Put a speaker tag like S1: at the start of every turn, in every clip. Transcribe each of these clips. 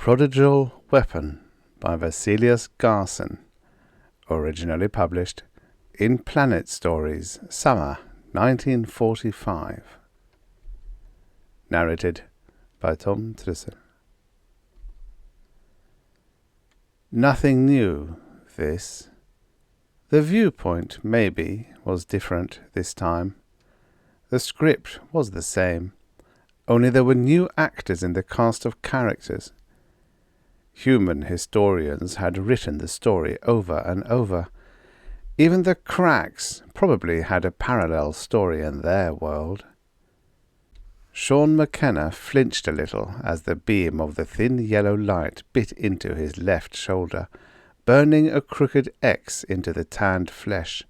S1: Prodigal Weapon by Vaseleos Garson, originally published in Planet Stories, summer 1945. Narrated by Tom Trisson. Nothing new, this. The viewpoint, maybe, was different this time. The script was the same, only there were new actors in the cast of characters. Human historians had written the story over and over. Even the Kraks probably had a parallel story in their world. Sean McKenna flinched a little as the beam of the thin yellow light bit into his left shoulder, burning a crooked X into the tanned flesh.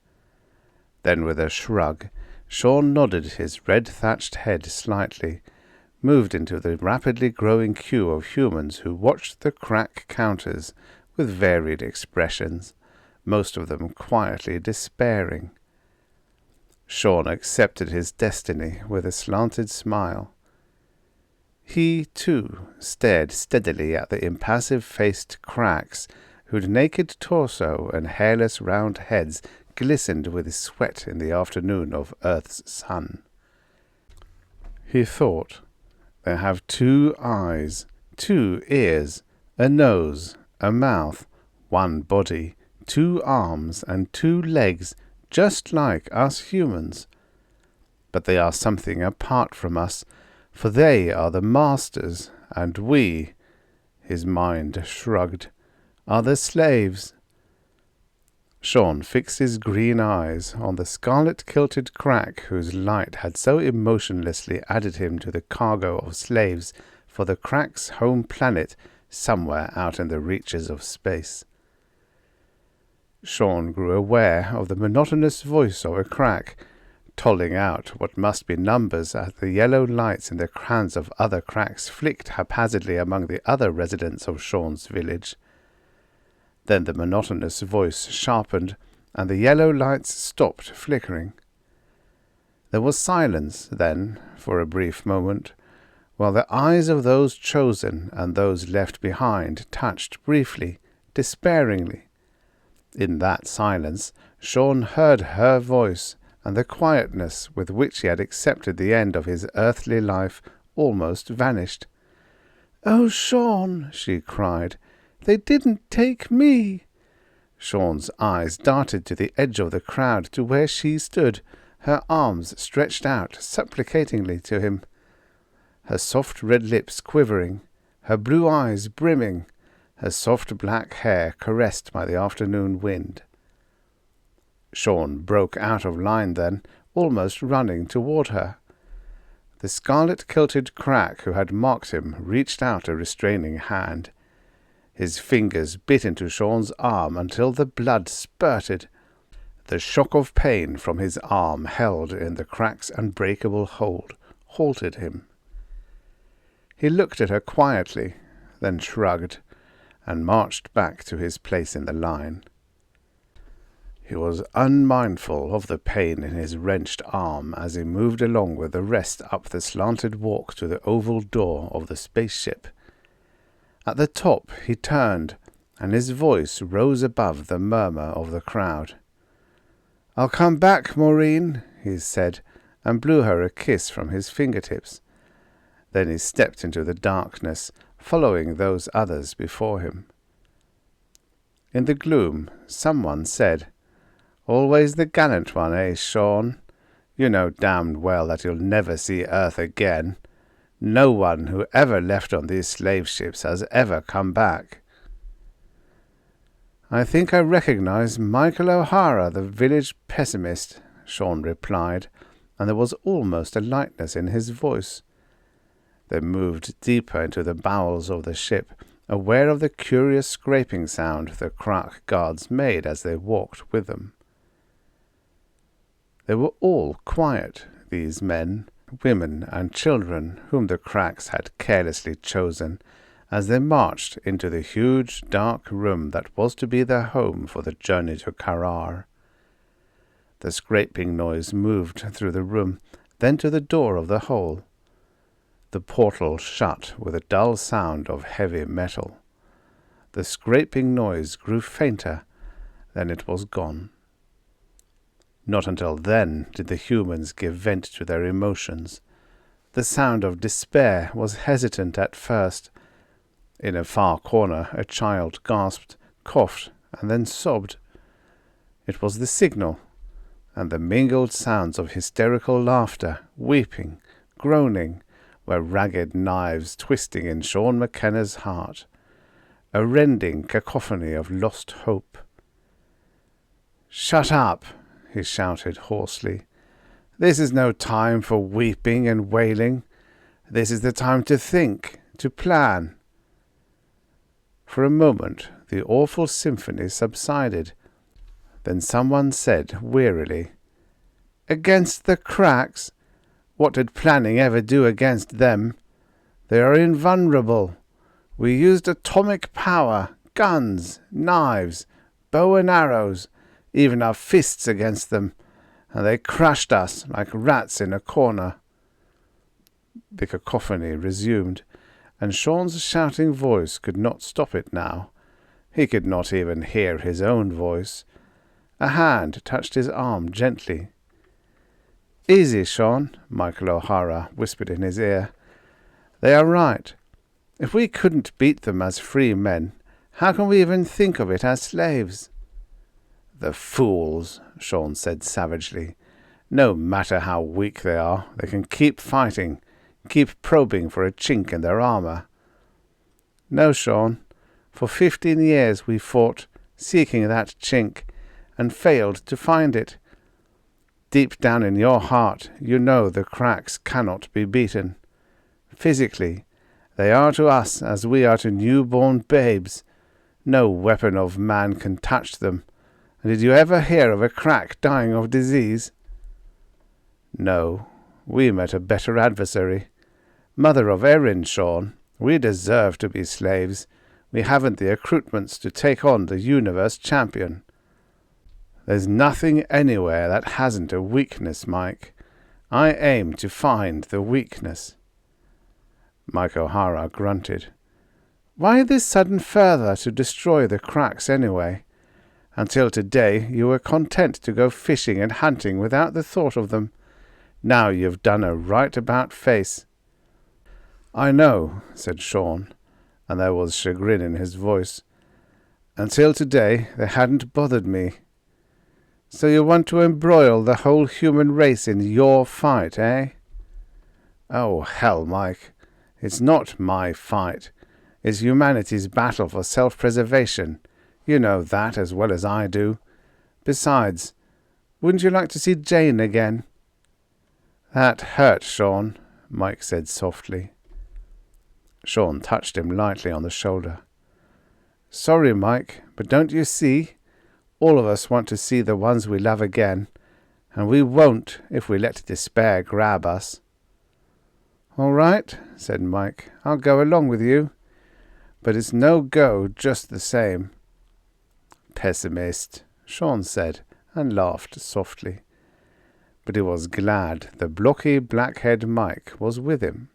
S1: Then with a shrug, Sean nodded his red-thatched head slightly, moved into the rapidly growing queue of humans who watched the crack counters with varied expressions, most of them quietly despairing. Sean accepted his destiny with a slanted smile. He, too, stared steadily at the impassive-faced Kraks, whose naked torso and hairless round heads glistened with sweat in the afternoon of Earth's sun. He thought, "They have 2 eyes, 2 ears, a nose, a mouth, 1 body, 2 arms, and 2 legs, just like us humans. But they are something apart from us, for they are the masters, and we," his mind shrugged, "are the slaves." Sean fixed his green eyes on the scarlet-kilted Krak whose light had so emotionlessly added him to the cargo of slaves for the Krak's home planet somewhere out in the reaches of space. Sean grew aware of the monotonous voice of a Krak, tolling out what must be numbers as the yellow lights in the crowns of other Kraks flicked haphazardly among the other residents of Sean's village. Then the monotonous voice sharpened, and the yellow lights stopped flickering. There was silence, then, for a brief moment, while the eyes of those chosen and those left behind touched briefly, despairingly. In that silence, Sean heard her voice, and the quietness with which he had accepted the end of his earthly life almost vanished. "Oh, Sean!" she cried. "They didn't take me!" Sean's eyes darted to the edge of the crowd to where she stood, her arms stretched out supplicatingly to him, her soft red lips quivering, her blue eyes brimming, her soft black hair caressed by the afternoon wind. Sean broke out of line then, almost running toward her. The scarlet-kilted Krak who had mocked him reached out a restraining hand. His fingers bit into Sean's arm until the blood spurted. The shock of pain from his arm held in the Krak's unbreakable hold halted him. He looked at her quietly, then shrugged, and marched back to his place in the line. He was unmindful of the pain in his wrenched arm as he moved along with the rest up the slanted walk to the oval door of the spaceship. At the top he turned, and his voice rose above the murmur of the crowd. "I'll come back, Maureen," he said, and blew her a kiss from his fingertips. Then he stepped into the darkness, following those others before him. In the gloom, someone said, "Always the gallant one, eh, Sean? You know damned well that you'll never see Earth again. No one who ever left on these slave ships has ever come back." "I think I recognize Michael O'Hara, the village pessimist," Sean replied, and there was almost a lightness in his voice. They moved deeper into the bowels of the ship, aware of the curious scraping sound the Krak guards made as they walked with them. They were all quiet, these men, women and children whom the Kraks had carelessly chosen, as they marched into the huge dark room that was to be their home for the journey to Karrar. The scraping noise moved through the room, then to the door of the hole. The portal shut with a dull sound of heavy metal. The scraping noise grew fainter, then it was gone. Not until then did the humans give vent to their emotions. The sound of despair was hesitant at first. In a far corner a child gasped, coughed, and then sobbed. It was the signal, and the mingled sounds of hysterical laughter, weeping, groaning, were ragged knives twisting in Sean McKenna's heart, a rending cacophony of lost hope. "Shut up!" he shouted hoarsely. "This is no time for weeping and wailing. This is the time to think, to plan." For a moment the awful symphony subsided. Then someone said wearily, "Against the Kraks? What did planning ever do against them? They are invulnerable. We used atomic power, guns, knives, bow and arrows, even our fists against them, and they crushed us like rats in a corner." The cacophony resumed, and Sean's shouting voice could not stop it now. He could not even hear his own voice. A hand touched his arm gently. "Easy, Sean," Michael O'Hara whispered in his ear. "They are right. If we couldn't beat them as free men, how can we even think of it as slaves?" "The fools," Sean said savagely. "No matter how weak they are, they can keep fighting, keep probing for a chink in their armor." "No, Sean. For 15 years we fought, seeking that chink, and failed to find it. Deep down in your heart you know the Kraks cannot be beaten. Physically, they are to us as we are to newborn babes. No weapon of man can touch them. And did you ever hear of a Krak dying of disease?" "No, we met a better adversary. Mother of Erin, Sean, we deserve to be slaves. We haven't the accoutrements to take on the universe champion." "There's nothing anywhere that hasn't a weakness, Mike. I aim to find the weakness." Mike O'Hara grunted. "Why this sudden fervour to destroy the Kraks anyway? Until today you were content to go fishing and hunting without the thought of them. Now you've done a right about face." "I know," said Sean, and there was chagrin in his voice. "Until today they hadn't bothered me." "So you want to embroil the whole human race in your fight, eh?" "Oh, hell, Mike. It's not my fight. It's humanity's battle for self-preservation. You know that as well as I do. Besides, wouldn't you like to see Jane again?" "That hurt, Sean," Mike said softly. Sean touched him lightly on the shoulder. "Sorry, Mike, but don't you see? All of us want to see the ones we love again, and we won't if we let despair grab us." "All right," said Mike, "I'll go along with you. But it's no go just the same." "Pessimist," Sean said, and laughed softly. But he was glad the blocky black-haired Mike was with him.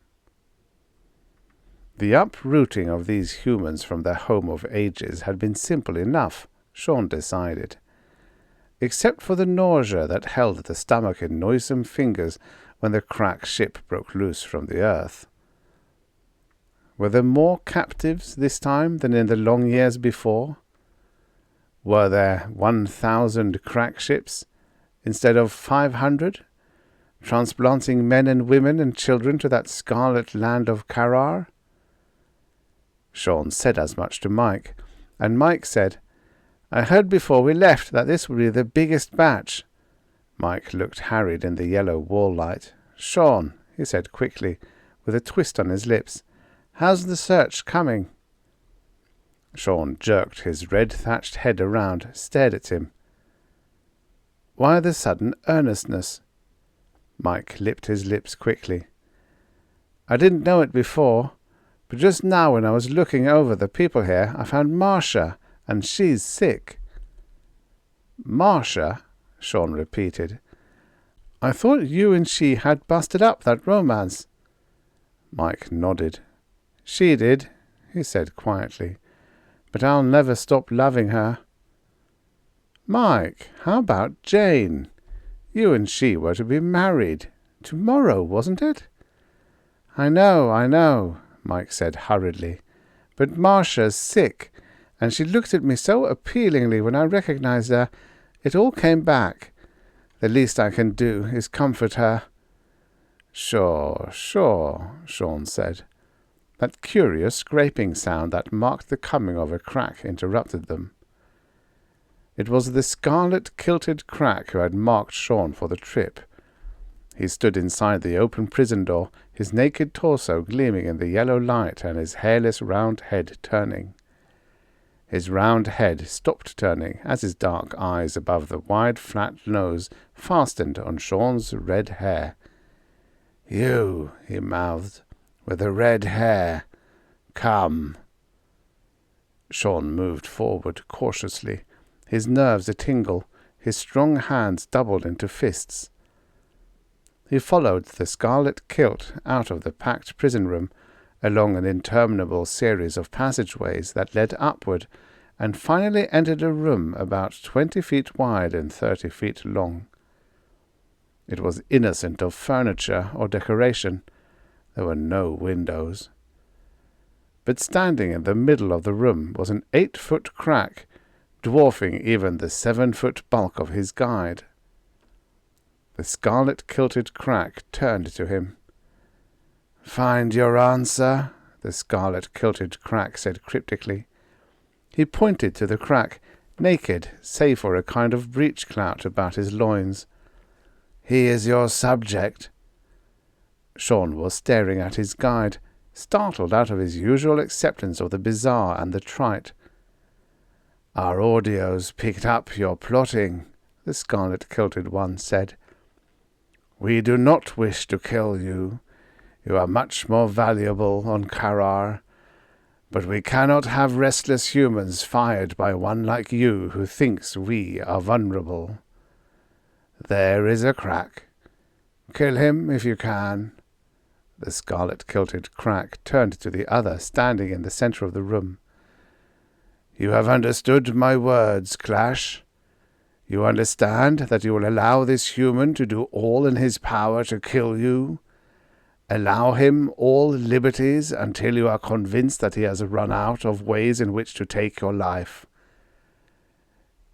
S1: The uprooting of these humans from their home of ages had been simple enough, Sean decided, except for the nausea that held the stomach in noisome fingers when the Krak ship broke loose from the earth. Were there more captives this time than in the long years before? Were there 1,000 Krak ships instead of 500, transplanting men and women and children to that scarlet land of Karrar? Sean said as much to Mike, and Mike said, "I heard before we left that this would be the biggest batch." Mike looked harried in the yellow wall light. "Sean," he said quickly, with a twist on his lips, "how's the search coming?" Sean jerked his red-thatched head around, stared at him. "Why the sudden earnestness?" Mike lipped his lips quickly. "I didn't know it before, but just now when I was looking over the people here, I found Marcia, and she's sick." "Marcia?" Sean repeated. "I thought you and she had busted up that romance." Mike nodded. "She did," he said quietly, "but I'll never stop loving her." "Mike, how about Jane? You and she were to be married. Tomorrow, wasn't it?" I know," Mike said hurriedly. "But Marcia's sick, and she looked at me so appealingly when I recognized her. It all came back. The least I can do is comfort her." Sure, Sean said. That curious scraping sound that marked the coming of a Krak interrupted them. It was the scarlet-kilted Krak who had marked Sean for the trip. He stood inside the open prison door, his naked torso gleaming in the yellow light and his hairless round head turning. His round head stopped turning as his dark eyes above the wide flat nose fastened on Sean's red hair. "You," he mouthed, "with the red hair. Come." Sean moved forward cautiously, his nerves a-tingle, his strong hands doubled into fists. He followed the scarlet kilt out of the packed prison room, along an interminable series of passageways that led upward, and finally entered a room about 20 feet wide and 30 feet long. It was innocent of furniture or decoration. There were no windows. But standing in the middle of the room was an 8-foot Krak, dwarfing even the 7-foot bulk of his guide. The scarlet-kilted Krak turned to him. "Find your answer," the scarlet-kilted Krak said cryptically. He pointed to the Krak, naked, save for a kind of breech-clout about his loins. "He is your subject." Sean was staring at his guide, startled out of his usual acceptance of the bizarre and the trite. "Our audios picked up your plotting," the scarlet-kilted one said. "We do not wish to kill you. You are much more valuable on Karrar. But we cannot have restless humans fired by one like you who thinks we are vulnerable. There is a Krak. Kill him if you can." The scarlet-kilted Krak turned to the other, standing in the center of the room. "You have understood my words, Clash. You understand that you will allow this human to do all in his power to kill you? Allow him all liberties until you are convinced that he has run out of ways in which to take your life?"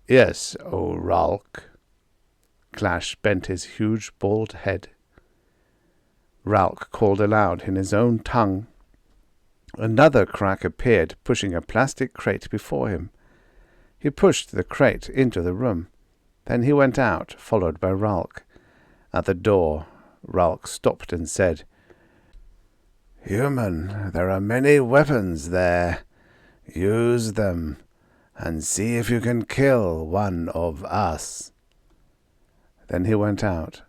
S1: "Yes, O Ralk." Clash bent his huge bald head. Ralk called aloud in his own tongue. Another Krak appeared, pushing a plastic crate before him. He pushed the crate into the room. Then he went out, followed by Ralk. At the door, Ralk stopped and said, "Human, there are many weapons there. Use them, and see if you can kill one of us." Then he went out.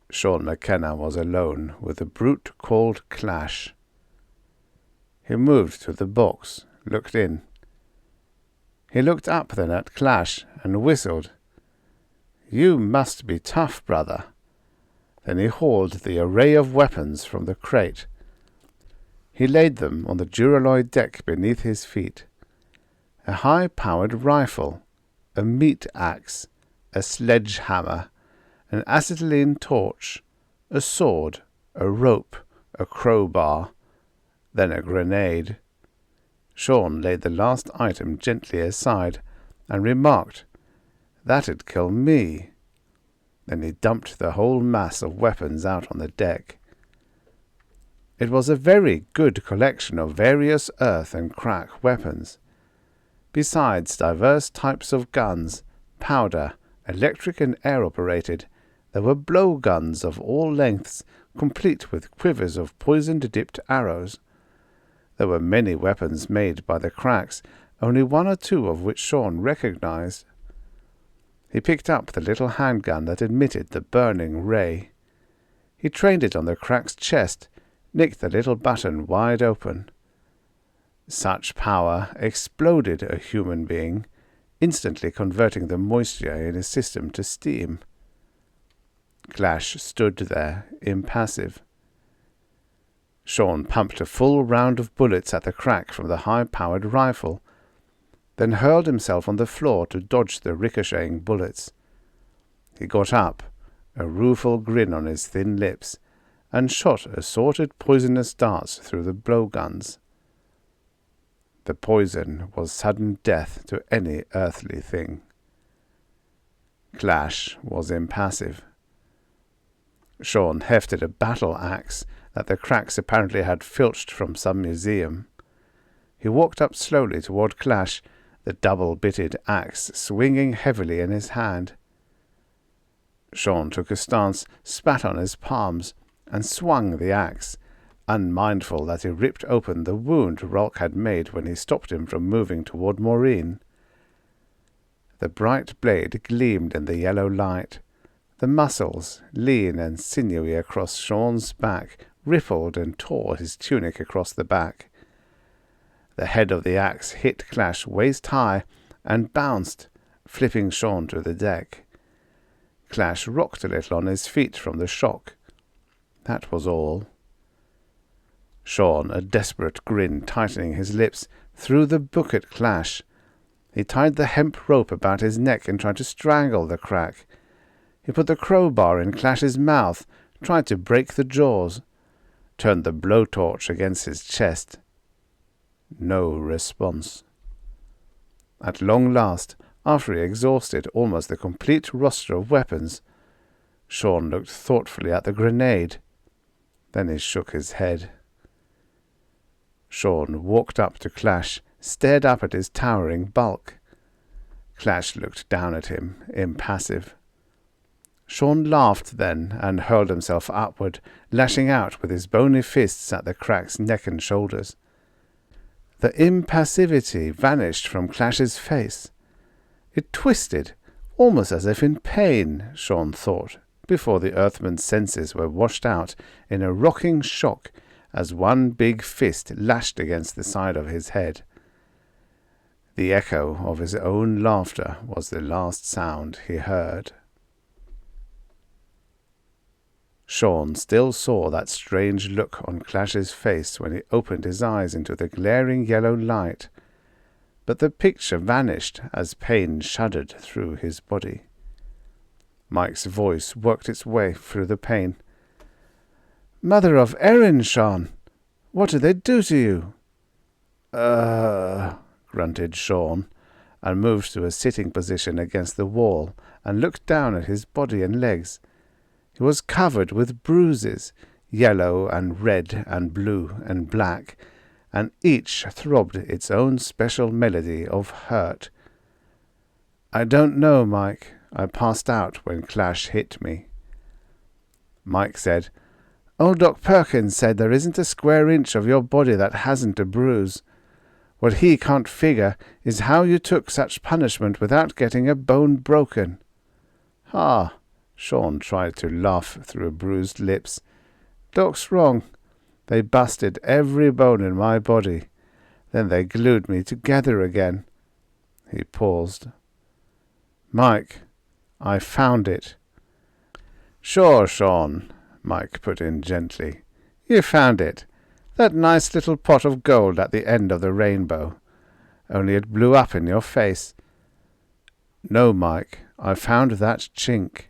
S1: Sean McKenna was alone with the brute called Clash. He moved to the box, looked in. He looked up then at Clash and whistled. "You must be tough, brother." Then he hauled the array of weapons from the crate. He laid them on the duralloy deck beneath his feet. A high-powered rifle, a meat axe, a sledgehammer, an acetylene torch, a sword, a rope, a crowbar, then a grenade. Sean laid the last item gently aside and remarked, "That'd kill me." Then he dumped the whole mass of weapons out on the deck. It was a very good collection of various earth and Krak weapons. Besides diverse types of guns, powder, electric and air-operated, there were blowguns of all lengths, complete with quivers of poisoned-dipped arrows. There were many weapons made by the Kraks, only one or two of which Sean recognized. He picked up the little handgun that emitted the burning ray. He trained it on the Krak's chest, nicked the little button wide open. Such power exploded a human being, instantly converting the moisture in his system to steam. Clash stood there, impassive. Sean pumped a full round of bullets at the Krak from the high-powered rifle, then hurled himself on the floor to dodge the ricocheting bullets. He got up, a rueful grin on his thin lips, and shot assorted poisonous darts through the blowguns. The poison was sudden death to any earthly thing. Clash was impassive. Sean hefted a battle axe that the Kraks apparently had filched from some museum. He walked up slowly toward Clash, the double-bitted axe swinging heavily in his hand. Sean took a stance, spat on his palms, and swung the axe, unmindful that he ripped open the wound Rolk had made when he stopped him from moving toward Maureen. The bright blade gleamed in the yellow light. The muscles, lean and sinewy across Sean's back, rippled and tore his tunic across the back. The head of the axe hit Clash waist-high and bounced, flipping Sean to the deck. Clash rocked a little on his feet from the shock. That was all. Sean, a desperate grin tightening his lips, threw the book at Clash. He tied the hemp rope about his neck and tried to strangle the Krak. He put the crowbar in Clash's mouth, tried to break the jaws, turned the blowtorch against his chest. No response. At long last, after he exhausted almost the complete roster of weapons, Sean looked thoughtfully at the grenade. Then he shook his head. Sean walked up to Clash, stared up at his towering bulk. Clash looked down at him, impassive. Sean laughed then and hurled himself upward, lashing out with his bony fists at the Krak's neck and shoulders. The impassivity vanished from Clash's face. It twisted, almost as if in pain, Sean thought, before the Earthman's senses were washed out in a rocking shock as one big fist lashed against the side of his head. The echo of his own laughter was the last sound he heard. Sean still saw that strange look on Clash's face when he opened his eyes into the glaring yellow light, but the picture vanished as pain shuddered through his body. Mike's voice worked its way through the pain. "Mother of Erin, Sean! What did they do to you?" Grunted Sean, and moved to a sitting position against the wall and looked down at his body and legs. He was covered with bruises, yellow and red and blue and black, and each throbbed its own special melody of hurt. "I don't know, Mike. I passed out when Clash hit me." Mike said, "Old Doc Perkins said there isn't a square inch of your body that hasn't a bruise. What he can't figure is how you took such punishment without getting a bone broken." "Ha!" Sean tried to laugh through bruised lips. "Doc's wrong. They busted every bone in my body. Then they glued me together again." He paused. "Mike, I found it." "Sure, Sean," Mike put in gently. "You found it. That nice little pot of gold at the end of the rainbow. Only it blew up in your face." "No, Mike, I found that chink."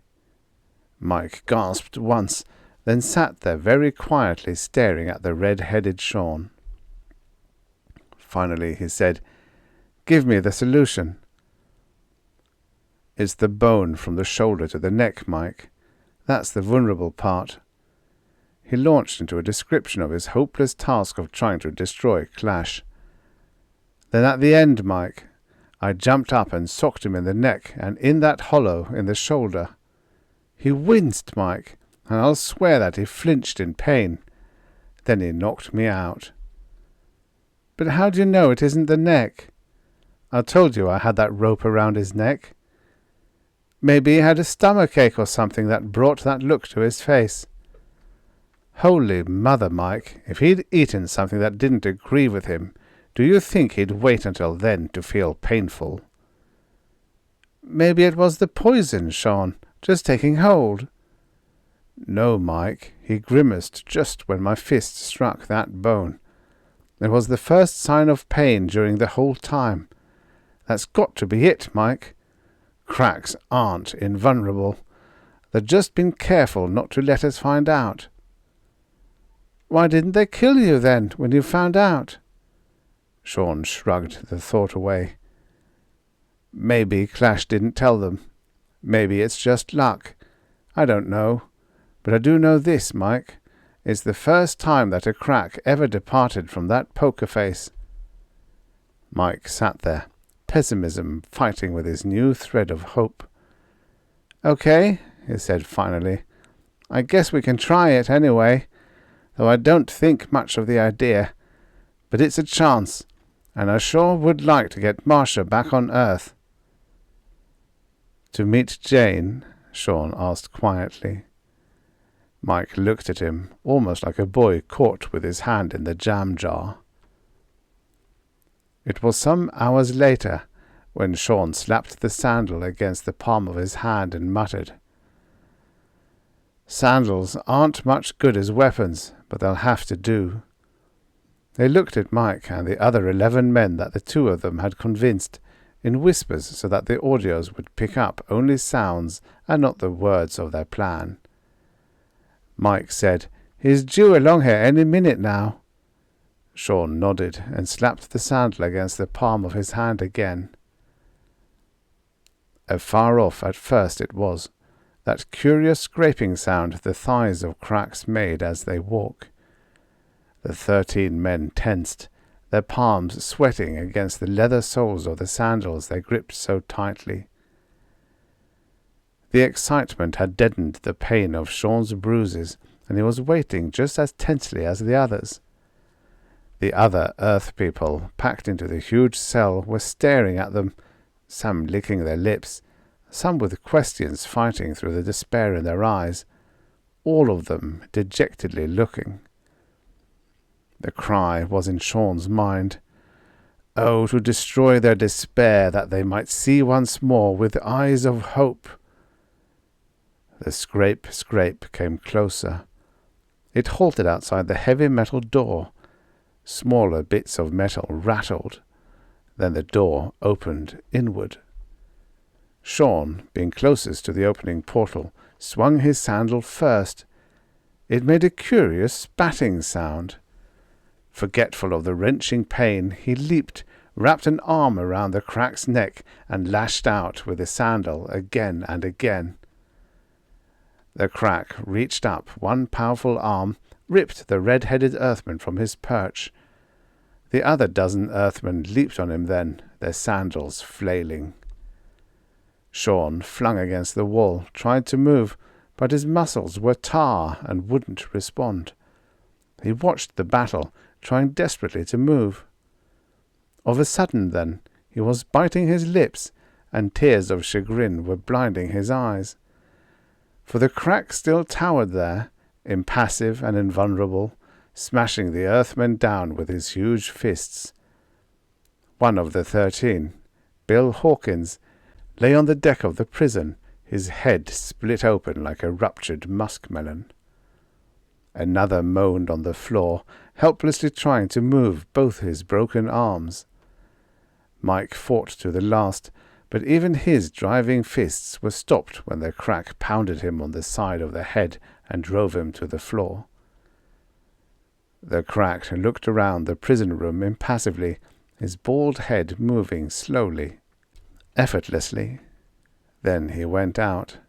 S1: Mike gasped once, then sat there very quietly staring at the red-headed Sean. Finally he said, "Give me the solution." "It's the bone from the shoulder to the neck, Mike. That's the vulnerable part." He launched into a description of his hopeless task of trying to destroy Clash. "Then at the end, Mike, I jumped up and socked him in the neck and in that hollow in the shoulder. He winced, Mike, and I'll swear that he flinched in pain. Then he knocked me out." "But how do you know it isn't the neck?" "I told you I had that rope around his neck." "Maybe he had a stomachache or something that brought that look to his face." "Holy mother, Mike, if he'd eaten something that didn't agree with him, do you think he'd wait until then to feel painful?" "Maybe it was the poison, Sean, just taking hold." "No, Mike, He grimaced just when my fist struck that bone. It was the first sign of pain during the whole time. That's got to be it, Mike. Kraks aren't invulnerable. They've just been careful not to let us find out." "Why didn't they kill you then, when you found out?" Sean shrugged the thought away. "Maybe Clash didn't tell them. Maybe it's just luck. I don't know. But I do know this, Mike. It's the first time that a Krak ever departed from that poker face." Mike sat there, pessimism fighting with his new thread of hope. "Okay," he said finally. "I guess we can try it anyway, though I don't think much of the idea. But it's a chance, and I sure would like to get Marcia back on Earth." "To meet Jane?" Sean asked quietly. Mike looked at him, almost like a boy caught with his hand in the jam jar. It was some hours later when Sean slapped the sandal against the palm of his hand and muttered, "Sandals aren't much good as weapons, but they'll have to do." They looked at Mike and the other 11 men that the two of them had convinced, in whispers so that the audios would pick up only sounds and not the words of their plan. Mike said, "He's due along here any minute now." Sean nodded and slapped the sandal against the palm of his hand again. Far off at first it was, that curious scraping sound the thighs of Kraks made as they walk. The 13 men tensed, their palms sweating against the leather soles of the sandals they gripped so tightly. The excitement had deadened the pain of Sean's bruises, and he was waiting just as tensely as the others. The other Earth people, packed into the huge cell, were staring at them, some licking their lips, some with questions fighting through the despair in their eyes, all of them dejectedly looking. The cry was in Sean's mind. Oh, to destroy their despair, that they might see once more with eyes of hope. The scrape, scrape came closer. It halted outside the heavy metal door. Smaller bits of metal rattled. Then the door opened inward. Sean, being closest to the opening portal, swung his sandal first. It made a curious spatting sound. Forgetful of the wrenching pain, he leaped, wrapped an arm around the Krak's neck, and lashed out with the sandal again and again. The Krak reached up one powerful arm, ripped the red-headed Earthman from his perch. The other dozen Earthmen leaped on him then, their sandals flailing. Sean flung against the wall, tried to move, but his muscles were tar and wouldn't respond. He watched the battle, trying desperately to move. Of a sudden, then, he was biting his lips, and tears of chagrin were blinding his eyes. For the Krak still towered there, impassive and invulnerable, smashing the Earthmen down with his huge fists. One of the 13, Bill Hawkins, lay on the deck of the prison, his head split open like a ruptured muskmelon. Another moaned on the floor, helplessly trying to move both his broken arms. Mike fought to the last, but even his driving fists were stopped when the Krak pounded him on the side of the head and drove him to the floor. The Krak looked around the prison room impassively, his bald head moving slowly, effortlessly. Then he went out.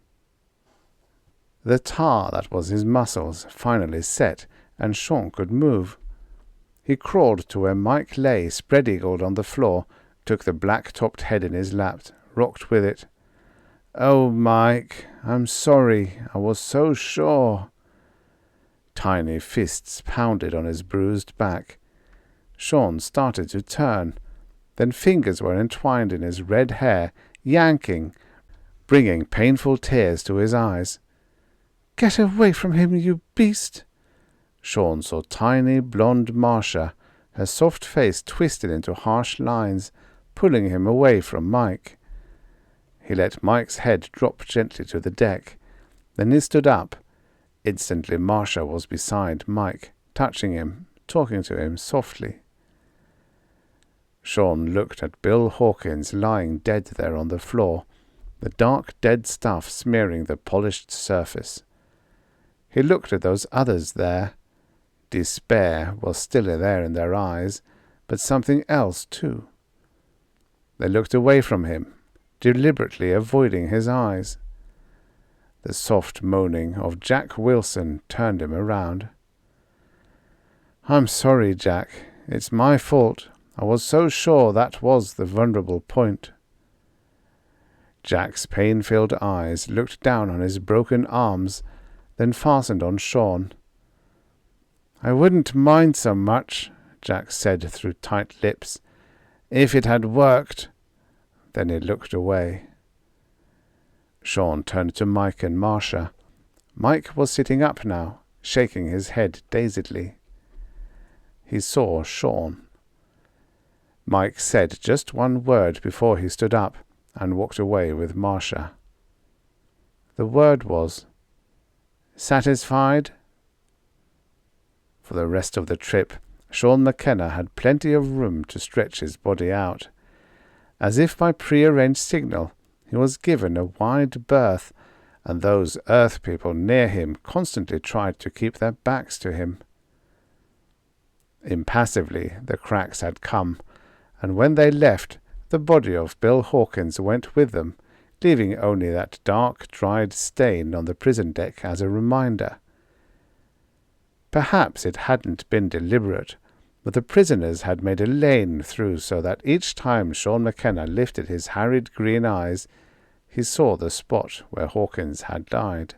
S1: The tar that was his muscles finally set, and Sean could move. He crawled to where Mike lay spread-eagled on the floor, took the black-topped head in his lap, rocked with it. "Oh, Mike, I'm sorry. I was so sure." Tiny fists pounded on his bruised back. Sean started to turn. Then fingers were entwined in his red hair, yanking, bringing painful tears to his eyes. "Get away from him, you beast!" Sean saw tiny blonde Marcia, her soft face twisted into harsh lines, pulling him away from Mike. He let Mike's head drop gently to the deck. Then he stood up. Instantly Marcia was beside Mike, touching him, talking to him softly. Sean looked at Bill Hawkins lying dead there on the floor, the dark dead stuff smearing the polished surface. He looked at those others there. Despair was still there in their eyes, but something else too. They looked away from him, deliberately avoiding his eyes. The soft moaning of Jack Wilson turned him around. "I'm sorry, Jack. It's my fault. I was so sure that was the vulnerable point." Jack's pain-filled eyes looked down on his broken arms, then fastened on Sean. "I wouldn't mind so much," Jack said through tight lips, "if it had worked." Then he looked away. Sean turned to Mike and Marcia. Mike was sitting up now, shaking his head dazedly. He saw Sean. Mike said just one word before he stood up and walked away with Marcia. The word was, "Satisfied?" For the rest of the trip, Sean McKenna had plenty of room to stretch his body out. As if by prearranged signal, he was given a wide berth, and those Earth people near him constantly tried to keep their backs to him. Impassively, the Kraks had come, and when they left, the body of Bill Hawkins went with them, leaving only that dark, dried stain on the prison deck as a reminder. Perhaps it hadn't been deliberate, but the prisoners had made a lane through so that each time Sean McKenna lifted his harried green eyes, he saw the spot where Hawkins had died.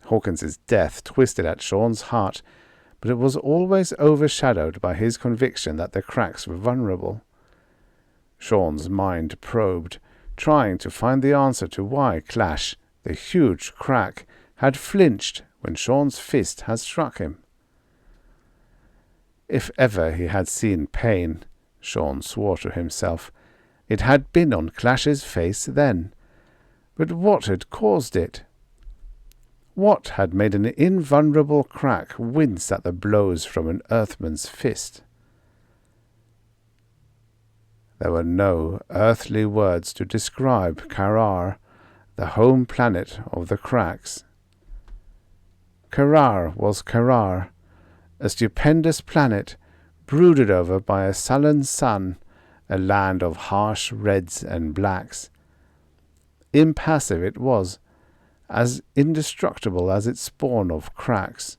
S1: Hawkins's death twisted at Sean's heart, but it was always overshadowed by his conviction that the Kraks were vulnerable. Sean's mind probed, trying to find the answer to why Clash, the huge Krak, had flinched when Sean's fist had struck him. If ever he had seen pain, Sean swore to himself, it had been on Clash's face then. But what had caused it? What had made an invulnerable Krak wince at the blows from an Earthman's fist? There were no earthly words to describe Karrar, the home planet of the Kraks. Karrar was Karrar, a stupendous planet, brooded over by a sullen sun, a land of harsh reds and blacks. Impassive it was, as indestructible as its spawn of Kraks.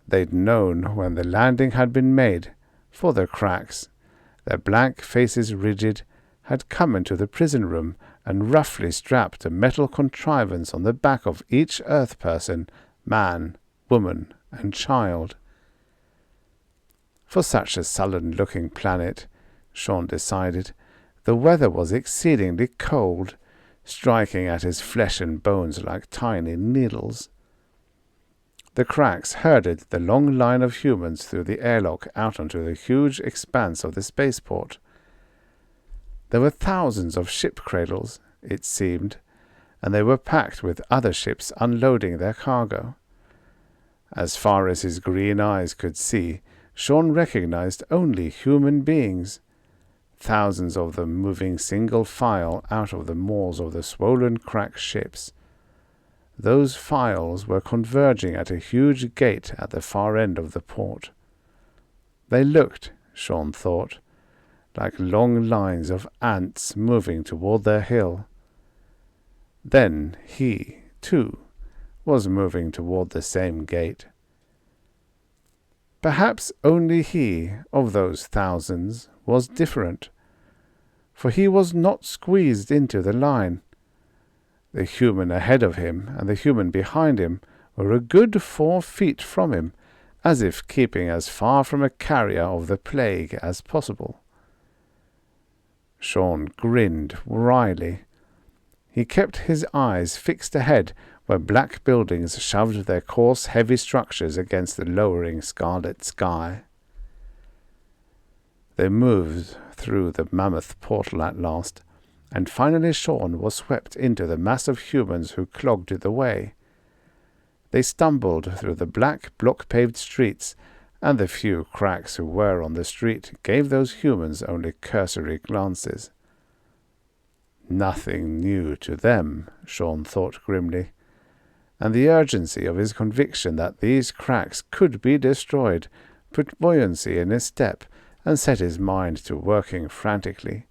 S1: They'd known when the landing had been made, for the Kraks, their blank faces rigid, had come into the prison room and roughly strapped a metal contrivance on the back of each Earth person, man, woman, and child. For such a sullen-looking planet, Sean decided, the weather was exceedingly cold, striking at his flesh and bones like tiny needles. The Kraks herded the long line of humans through the airlock out onto the huge expanse of the spaceport. There were thousands of ship cradles, it seemed, and they were packed with other ships unloading their cargo. As far as his green eyes could see, Sean recognized only human beings, thousands of them moving single file out of the maws of the swollen Krak ships. Those files were converging at a huge gate at the far end of the port. They looked, Sean thought, like long lines of ants moving toward their hill. Then he, too, was moving toward the same gate. Perhaps only he, of those thousands, was different, for he was not squeezed into the line. The human ahead of him and the human behind him were a good 4 feet from him, as if keeping as far from a carrier of the plague as possible. Sean grinned wryly. He kept his eyes fixed ahead, where black buildings shoved their coarse, heavy structures against the lowering scarlet sky. They moved through the mammoth portal at last, and finally Sean was swept into the mass of humans who clogged the way. They stumbled through the black, block-paved streets, and the few Kraks who were on the street gave those humans only cursory glances. Nothing new to them, Sean thought grimly, and the urgency of his conviction that these Kraks could be destroyed put buoyancy in his step and set his mind to working frantically.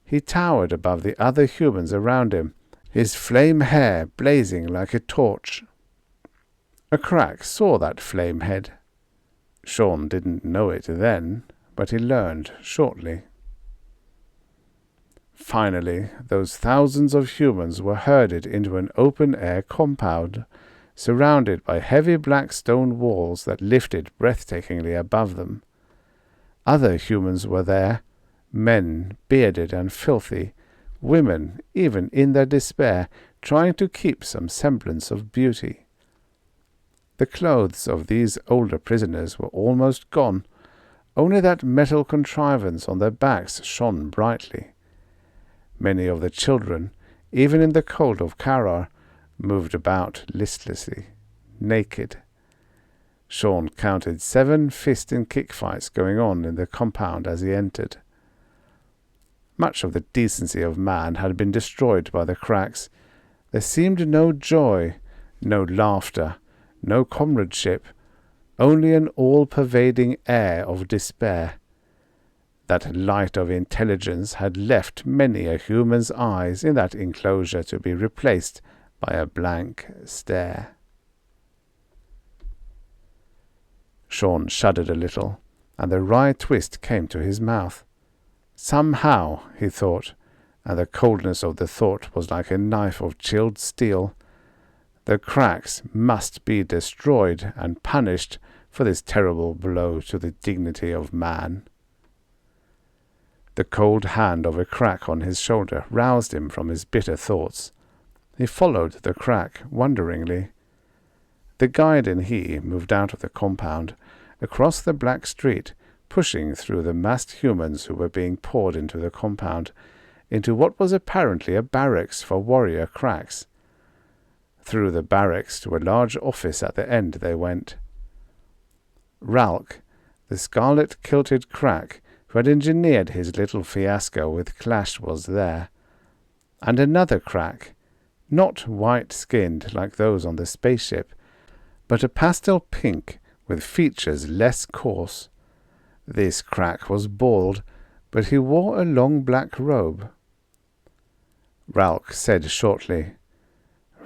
S1: He towered above the other humans around him, his flame hair blazing like a torch. A Krak saw that flame head. Sean didn't know it then, but he learned shortly. Finally, those thousands of humans were herded into an open-air compound, surrounded by heavy black stone walls that lifted breathtakingly above them. Other humans were there, men bearded and filthy, women, even in their despair, trying to keep some semblance of beauty. The clothes of these older prisoners were almost gone. Only that metal contrivance on their backs shone brightly. Many of the children, even in the cold of Karrar, moved about listlessly, naked. Sean counted 7 fist and kick fights going on in the compound as he entered. Much of the decency of man had been destroyed by the Kraks. There seemed no joy, no laughter, no comradeship, only an all-pervading air of despair. That light of intelligence had left many a human's eyes in that enclosure to be replaced by a blank stare. Sean shuddered a little, and the wry twist came to his mouth. Somehow, he thought, and the coldness of the thought was like a knife of chilled steel, the Kraks must be destroyed and punished for this terrible blow to the dignity of man. The cold hand of a Krak on his shoulder roused him from his bitter thoughts. He followed the Krak wonderingly. The guide and he moved out of the compound, across the black street, pushing through the massed humans who were being poured into the compound, into what was apparently a barracks for warrior Kraks. Through the barracks to a large office at the end they went. Ralk, the scarlet-kilted Krak who had engineered his little fiasco with Clash, was there, and another Krak, not white-skinned like those on the spaceship, but a pastel pink with features less coarse. This Krak was bald, but he wore a long black robe. Ralk said shortly,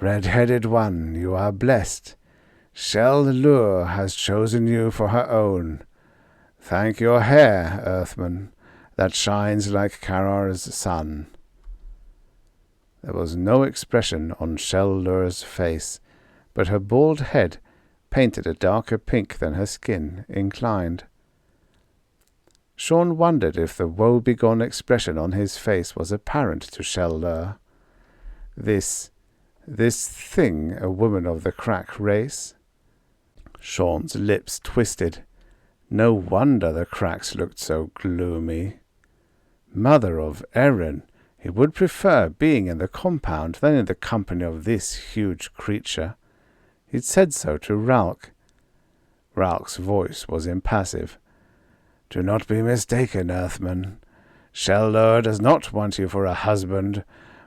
S1: "Red-headed one, you are blessed. Shell-Lure has chosen you for her own. Thank your hair, Earthman, that shines like Karrar's sun." There was no expression on Shell-Lure's face, but her bald head, painted a darker pink than her skin, inclined. Sean wondered if the woe-begone expression on his face was apparent to Shell-Lure. This thing a woman of the Krak race? Sean's lips twisted. No wonder the Kraks looked so gloomy. Mother of Erin, he would prefer being in the compound than in the company of this huge creature. He'd said so to Ralk. Ralk's voice was impassive. "Do not be mistaken, Earthman. Shell-Lure does not want you for a husband,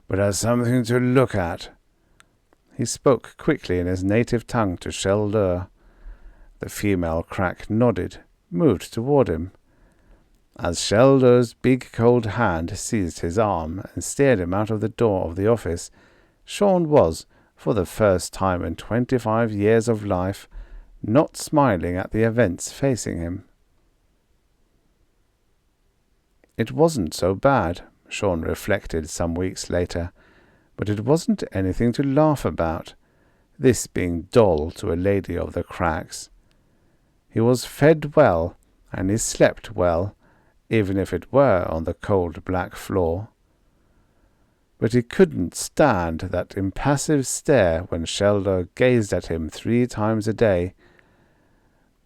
S1: but as something to look at." He spoke quickly in his native tongue to Shell-Lure. The female Krak nodded, moved toward him. As Shell-Lure's big cold hand seized his arm and steered him out of the door of the office, Sean was, for the first time in 25 years of life, not smiling at the events facing him. It wasn't so bad, Sean reflected some weeks later, but it wasn't anything to laugh about, this being dull to a lady of the Kraks. He was fed well, and he slept well, even if it were on the cold black floor. But he couldn't stand that impassive stare when Shell-Lure gazed at him 3 times a day,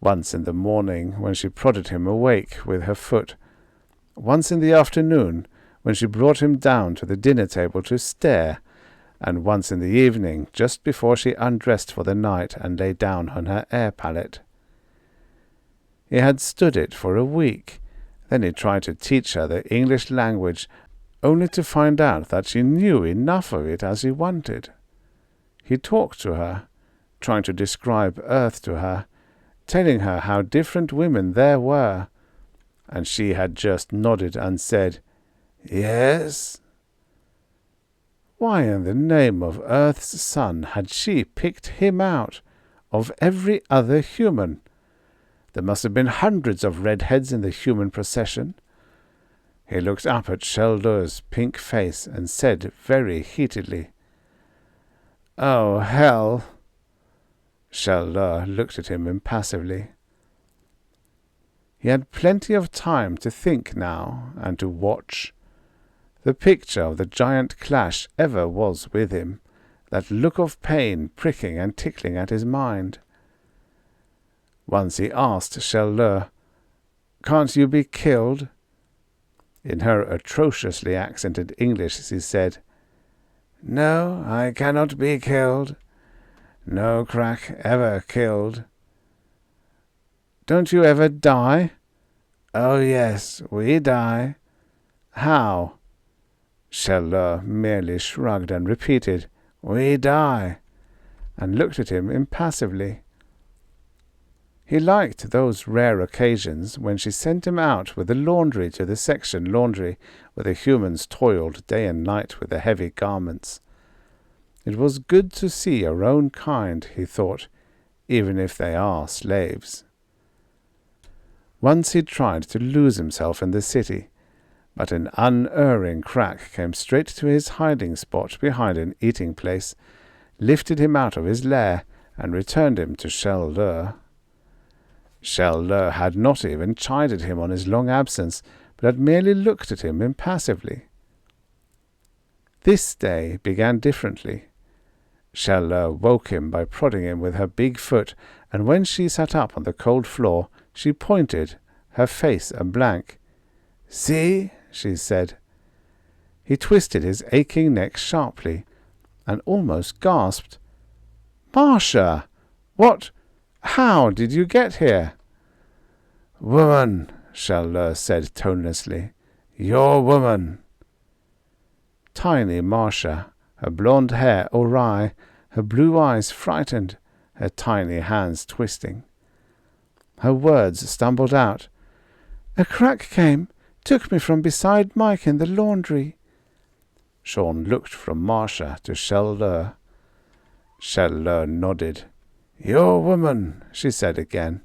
S1: once in the morning when she prodded him awake with her foot, once in the afternoon when she brought him down to the dinner table to stare, and once in the evening, just before she undressed for the night and lay down on her air pallet. He had stood it for a week. Then he tried to teach her the English language, only to find out that she knew enough of it as he wanted. He talked to her, trying to describe Earth to her, telling her how different women there were, and she had just nodded and said, "Yes." Why in the name of Earth's sun had she picked him out, of every other human? There must have been hundreds of redheads in the human procession. He looked up at Sheldur's pink face and said very heatedly, "Oh, hell." Sheldur looked at him impassively. He had plenty of time to think now and to watch. The picture of the giant clash ever was with him, that look of pain pricking and tickling at his mind. Once he asked Sheldur, "Can't you be killed?" In her atrociously accented English she said, "No, I cannot be killed. No Krak ever killed." "Don't you ever die?" "Oh yes, we die." "How?" Sheldur merely shrugged and repeated, "We die," and looked at him impassively. He liked those rare occasions when she sent him out with the laundry to the section laundry where the humans toiled day and night with the heavy garments. It was good to see her own kind, he thought, even if they are slaves. Once he tried to lose himself in the city, but an unerring Krak came straight to his hiding spot behind an eating place, lifted him out of his lair, and returned him to Sheldur. Sheldur had not even chided him on his long absence, but had merely looked at him impassively. This day began differently. Sheldur woke him by prodding him with her big foot, and when she sat up on the cold floor, she pointed, her face a blank. "See?" she said. He twisted his aching neck sharply, and almost gasped. "Marcia! What? How did you get here?" "Woman," Sheldur said tonelessly. "Your woman." Tiny Marcia, her blonde hair awry, her blue eyes frightened, her tiny hands twisting. Her words stumbled out. "A Krak came, took me from beside Mike in the laundry." Sean looked from Marcia to Sheldur. Sheldur nodded. "Your woman," she said again.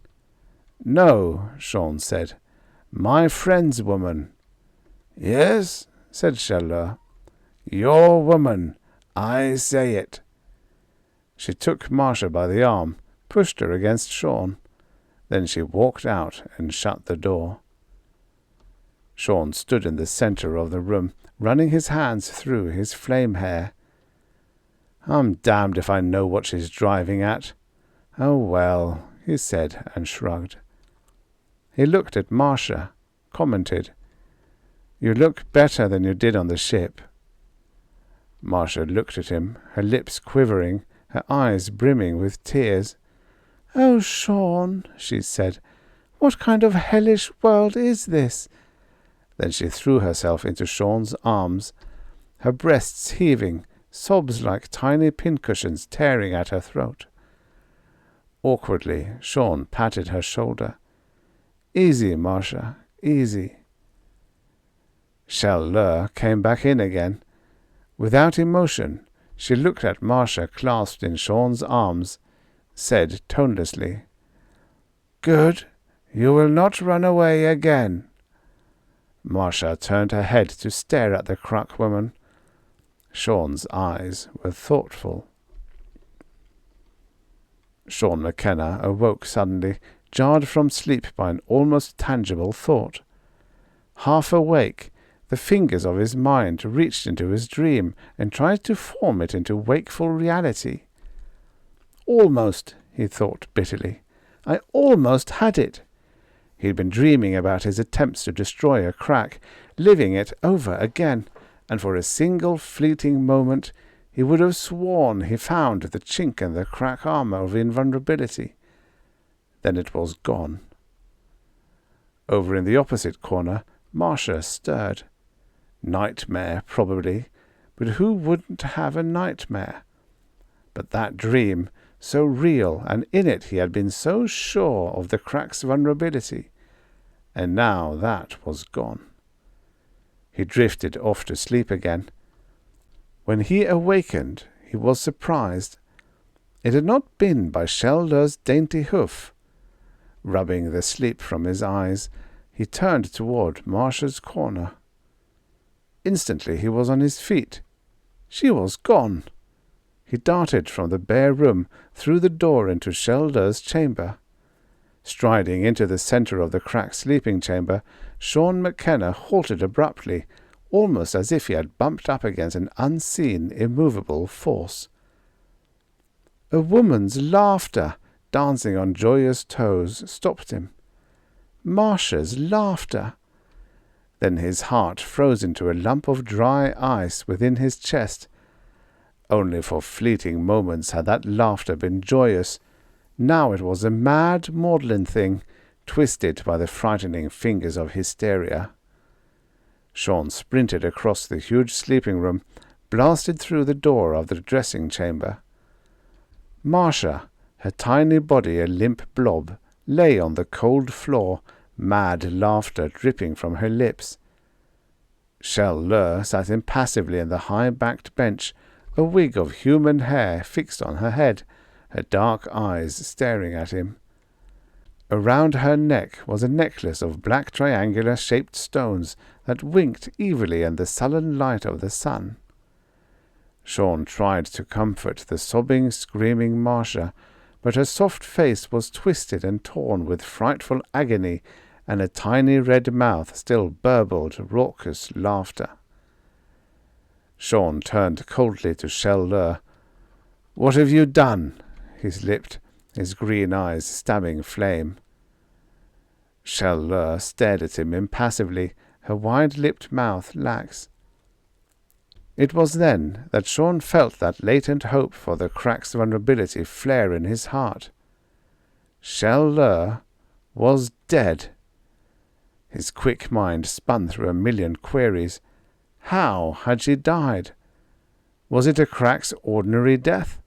S1: "No," Sean said. "My friend's woman." "Yes," said Sheldur. "Your woman. I say it." She took Marcia by the arm, pushed her against Sean. Then she walked out and shut the door. Sean stood in the centre of the room, running his hands through his flame hair. "I'm damned if I know what she's driving at. Oh well," he said and shrugged. He looked at Marcia, commented, "You look better than you did on the ship." Marcia looked at him, her lips quivering, her eyes brimming with tears. "Oh, Sean," she said, "what kind of hellish world is this?" Then she threw herself into Sean's arms, her breasts heaving, sobs like tiny pincushions tearing at her throat. Awkwardly, Sean patted her shoulder. "Easy, Marcia, easy." Sheldur came back in again. Without emotion, she looked at Marcia clasped in Sean's arms, said tonelessly, "Good, you will not run away again." Marcia turned her head to stare at the Krak woman. Sean's eyes were thoughtful. Sean McKenna awoke suddenly, jarred from sleep by an almost tangible thought. Half awake, the fingers of his mind reached into his dream and tried to form it into wakeful reality. "Almost," he thought bitterly. "I almost had it." He'd been dreaming about his attempts to destroy a Krak, living it over again, and for a single fleeting moment He would have sworn he found the chink in the crack armor of invulnerability. Then it was gone. Over in the opposite corner, Marcia stirred. Nightmare, probably, but who wouldn't have a nightmare? But that dream, so real, and in it he had been so sure of the Kraks' vulnerability, and now that was gone. He drifted off to sleep again. When he awakened, he was surprised. It had not been by Sheldur's dainty hoof. Rubbing the sleep from his eyes, he turned toward Marcia's corner. Instantly he was on his feet. She was gone. He darted from the bare room through the door into Sheldur's chamber. Striding into the centre of the Kraks' sleeping chamber, Sean McKenna halted abruptly, almost as if he had bumped up against an unseen, immovable force. A woman's laughter, dancing on joyous toes, stopped him. Marcia's laughter! Then his heart froze into a lump of dry ice within his chest. Only for fleeting moments had that laughter been joyous. Now it was a mad, maudlin thing, twisted by the frightening fingers of hysteria. Sean sprinted across the huge sleeping room, blasted through the door of the dressing chamber. Marcia, her tiny body a limp blob, lay on the cold floor, mad laughter dripping from her lips. Sheldur sat impassively in the high-backed bench, a wig of human hair fixed on her head, her dark eyes staring at him. Around her neck was a necklace of black triangular-shaped stones that winked evilly in the sullen light of the sun. Sean tried to comfort the sobbing, screaming Marcia, but her soft face was twisted and torn with frightful agony, and a tiny red mouth still burbled raucous laughter. Sean turned coldly to Sheldur. "What have you done?" he lipped, his green eyes stabbing flame. Sheldur stared at him impassively, her wide-lipped mouth lax. It was then that Sean felt that latent hope for the Kraks' vulnerability flare in his heart. Sheldur was dead. His quick mind spun through a million queries. How had she died? Was it a Kraks' ordinary death?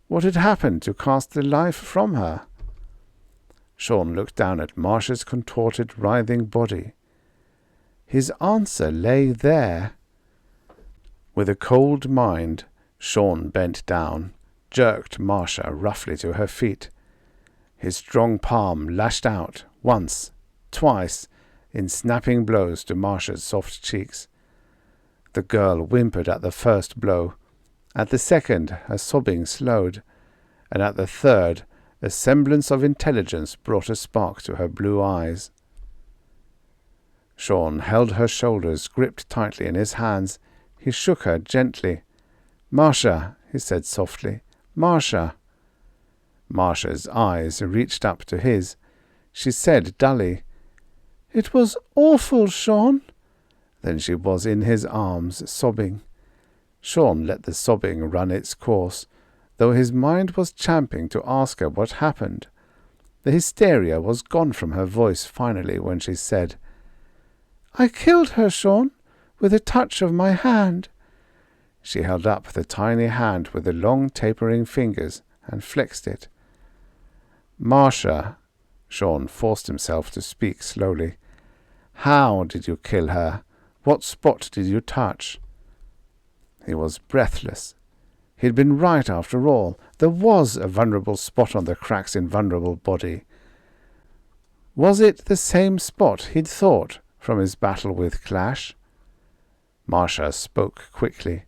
S1: What had happened to cast the life from her? Sean looked down at Marcia's contorted, writhing body. His answer lay there. With a cold mind, Sean bent down, jerked Marcia roughly to her feet. His strong palm lashed out, once, twice, in snapping blows to Marcia's soft cheeks. The girl whimpered at the first blow. At the second, her sobbing slowed, and at the third, a semblance of intelligence brought a spark to her blue eyes. Sean held her shoulders gripped tightly in his hands. He shook her gently. "Marcia," he said softly. "Marcia." Marcia's eyes reached up to his. She said dully, "It was awful, Sean." Then she was in his arms, sobbing. Sean let the sobbing run its course, though his mind was champing to ask her what happened. The hysteria was gone from her voice finally when she said, "I killed her, Sean, with a touch of my hand." She held up the tiny hand with the long tapering fingers and flexed it. "Marcia," Sean forced himself to speak slowly, "how did you kill her? What spot did you touch?" He was breathless. He'd been right after all. There was a vulnerable spot on the Kraks' invulnerable body. Was it the same spot he'd thought from his battle with Clash? Marcia spoke quickly.